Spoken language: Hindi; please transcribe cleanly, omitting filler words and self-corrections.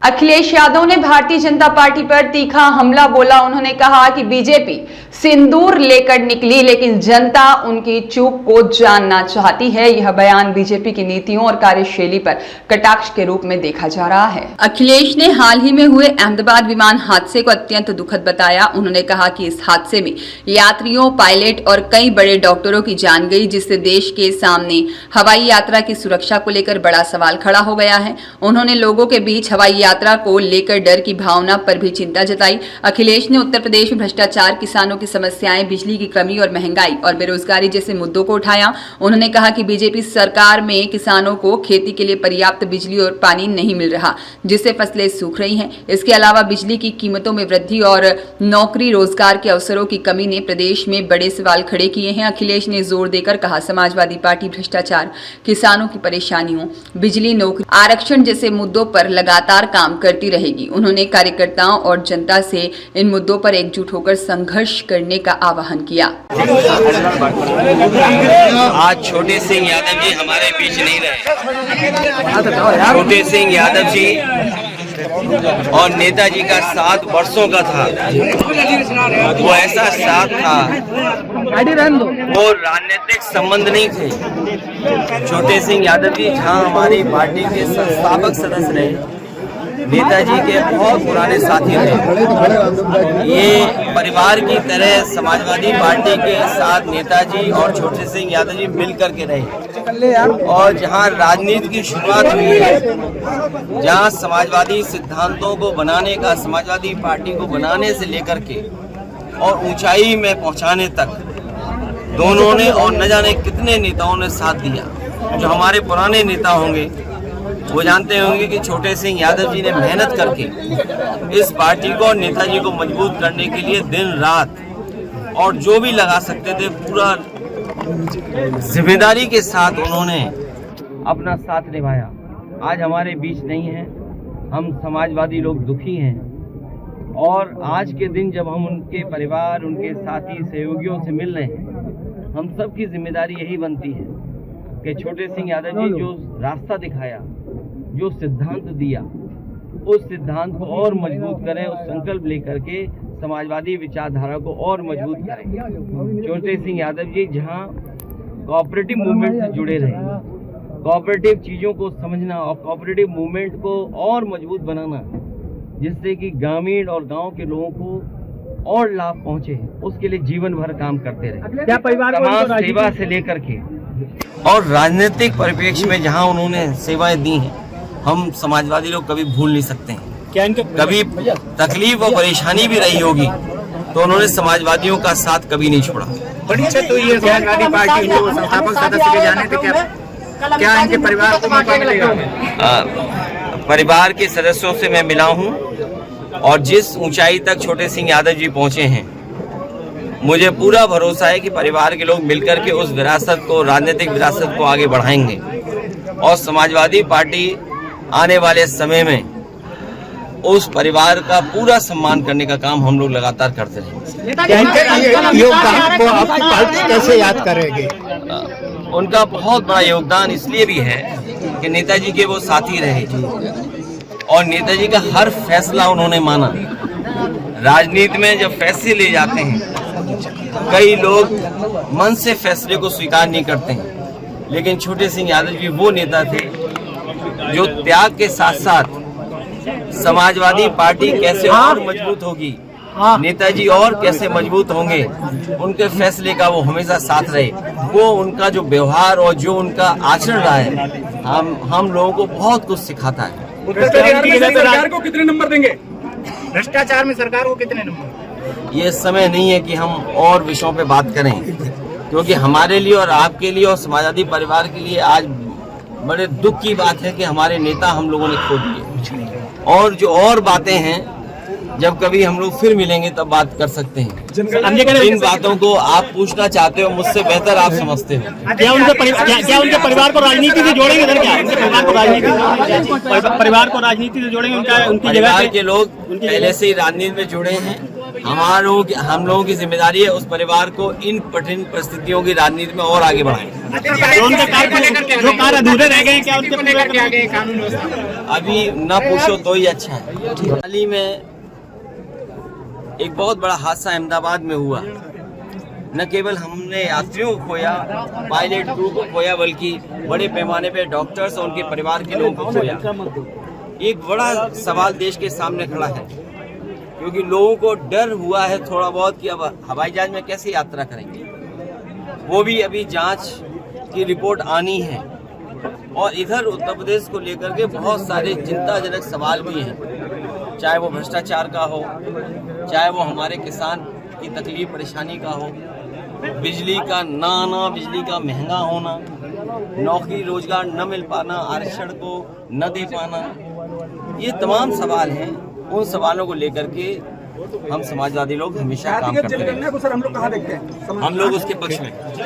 अखिलेश यादव ने भारतीय जनता पार्टी पर तीखा हमला बोला। उन्होंने कहा कि बीजेपी सिंदूर लेकर निकली लेकिन जनता उनकी चूक को जानना चाहती है। यह बयान बीजेपी की नीतियों और कार्यशैली पर कटाक्ष के रूप में देखा जा रहा है। अखिलेश ने हाल ही में हुए अहमदाबाद विमान हादसे को अत्यंत दुखद बताया। उन्होंने कहा कि इस हादसे में यात्रियों, पायलट और कई बड़े डॉक्टरों की जान गई, जिससे देश के सामने हवाई यात्रा की सुरक्षा को लेकर बड़ा सवाल खड़ा हो गया है। उन्होंने लोगों के बीच हवाई यात्रा को लेकर डर की भावना पर भी चिंता जताई। अखिलेश ने उत्तर प्रदेश में भ्रष्टाचार, किसानों की समस्याएं, बिजली की कमी और महंगाई और बेरोजगारी जैसे मुद्दों को उठाया। उन्होंने कहा कि बीजेपी सरकार में किसानों को खेती के लिए पर्याप्त बिजली और पानी नहीं मिल रहा, जिससे फसलें सूख रही हैं। इसके अलावा बिजली की कीमतों में वृद्धि और नौकरी रोजगार के अवसरों की कमी ने प्रदेश में बड़े सवाल खड़े किए हैं। अखिलेश ने जोर देकर कहा, समाजवादी पार्टी भ्रष्टाचार, किसानों की परेशानियों, बिजली, नौकरी, आरक्षण जैसे मुद्दों पर लगातार काम करती रहेगी। उन्होंने कार्यकर्ताओं और जनता से इन मुद्दों पर एकजुट होकर संघर्ष करने का आह्वान किया। आज छोटे सिंह यादव जी हमारे बीच नहीं रहे। छोटे सिंह यादव जी और नेताजी का 7 वर्षों का था। वो ऐसा साथ था, वो राजनीतिक संबंध नहीं थे। छोटे सिंह यादव जी जहाँ हमारी पार्टी के संस्थापक सदस्य रहे, नेताजी के बहुत पुराने साथी रहे। ये परिवार की तरह समाजवादी पार्टी के साथ नेताजी और छोटे सिंह यादव जी मिलकर के रहे। और जहां राजनीति की शुरुआत हुई है, जहां समाजवादी सिद्धांतों को बनाने का, समाजवादी पार्टी को बनाने से लेकर के और ऊंचाई में पहुंचाने तक दोनों ने और न जाने कितने नेताओं ने साथ दिया। जो हमारे पुराने नेता होंगे वो जानते होंगे कि छोटे सिंह यादव जी ने मेहनत करके इस पार्टी को और नेताजी को मजबूत करने के लिए दिन रात और जो भी लगा सकते थे पूरा जिम्मेदारी के साथ उन्होंने अपना साथ निभाया। आज हमारे बीच नहीं है, हम समाजवादी लोग दुखी हैं। और आज के दिन जब हम उनके परिवार, उनके साथी, सहयोगियों से मिल रहे हैं, हम सब की जिम्मेदारी यही बनती है कि छोटे सिंह यादव जी जो रास्ता दिखाया, जो सिद्धांत दिया, उस सिद्धांत को और मजबूत करें, उस संकल्प लेकर के समाजवादी विचारधारा को और मजबूत करें। छोटे सिंह यादव जी जहां कोऑपरेटिव मूवमेंट से जुड़े रहे, कोऑपरेटिव चीज़ों को समझना और कोऑपरेटिव मूवमेंट को और मजबूत बनाना, जिससे कि ग्रामीण और गांव के लोगों को और लाभ पहुंचे, उसके लिए जीवन भर काम करते रहे। क्या परिवार समाज सेवा से लेकर के और राजनीतिक परिप्रेक्ष्य में जहां उन्होंने सेवाएं दी हैं, हम समाजवादी लोग कभी भूल नहीं सकते हैं। क्या इनके कभी तकलीफ और परेशानी भी रही होगी तो उन्होंने समाजवादियों का साथ कभी नहीं छोड़ा। बड़ी अच्छा तो ये समाजवादी पार्टी जो संस्थापक सदस्य के जाने थे, क्या इनके परिवार को मौका मिलेगा? परिवार के सदस्यों से मैं मिला हूं और जिस ऊंचाई तक छोटे सिंह यादव जी पहुंचे हैं, मुझे पूरा भरोसा है कि परिवार के लोग मिलकर के उस विरासत को, राजनीतिक विरासत को आगे बढ़ाएंगे और समाजवादी पार्टी आने वाले समय में उस परिवार का पूरा सम्मान करने का काम हम लोग लगातार करते रहेंगे। योगदान को आपकी पार्टी कैसे याद करेगी? उनका बहुत बड़ा योगदान इसलिए भी है कि नेताजी के वो साथी रहे और नेताजी का हर फैसला उन्होंने माना। राजनीति में जब फैसले ले जाते हैं, कई लोग मन से फैसले को स्वीकार नहीं करते हैं, लेकिन छोटे सिंह यादव जी वो नेता थे जो त्याग के साथ साथ समाजवादी पार्टी कैसे और मजबूत होगी, नेताजी और कैसे मजबूत होंगे, उनके फैसले का वो हमेशा साथ रहे। वो उनका जो व्यवहार और जो उनका आचरण रहा है, हम लोगों को बहुत कुछ सिखाता है। सरकार को कितने नंबर देंगे? भ्रष्टाचार में सरकार को कितने नंबर? ये समय नहीं है कि हम और विषयों पे बात करें, क्योंकि हमारे लिए और आपके लिए और समाजवादी परिवार के लिए आज बड़े दुख की बात है कि हमारे नेता हम लोगों ने खो दिए। और जो और बातें हैं, जब कभी हम लोग फिर मिलेंगे तब बात कर सकते हैं। इन बातों को आप पूछना चाहते हो, मुझसे बेहतर आप समझते हो। क्या उनके परिवार को राजनीति से जोड़ेंगे? क्या उनके परिवार को राजनीति से जोड़ेंगे? उनकी जगह के लोग पहले से ही राजनीति में जुड़े हैं। हम लोगों की जिम्मेदारी है उस परिवार को इन कठिन परिस्थितियों की राजनीति में और आगे बढ़ाएं। जो कार अधूरे रह गए क्या उनको लेकर के आ गए कानून व्यवस्था? अभी ना पूछो तो ही अच्छा है। हाल ही में एक बहुत बड़ा हादसा अहमदाबाद में हुआ। न केवल हमने यात्रियों को खोया, पायलट क्रू को खोया, बल्कि बड़े पैमाने पे डॉक्टर्स और उनके परिवार के लोगों को खोया। एक बड़ा सवाल देश के सामने खड़ा है, क्योंकि लोगों को डर हुआ है थोड़ा बहुत कि अब हवाई जहाज में कैसे यात्रा करेंगे। वो भी अभी जांच की रिपोर्ट आनी है। और इधर उत्तर प्रदेश को लेकर के बहुत सारे चिंताजनक सवाल भी हैं, चाहे वो भ्रष्टाचार का हो, चाहे वो हमारे किसान की तकलीफ परेशानी का हो, बिजली का ना आना, बिजली का महंगा होना, नौकरी रोजगार न मिल पाना, आरक्षण को न दे पाना, ये तमाम सवाल हैं। उन सवालों को लेकर के हम समाजवादी लोग हमेशा काम करते हैं। सर हम लोग कहाँ देखते हैं? हम लोग उसके पक्ष में।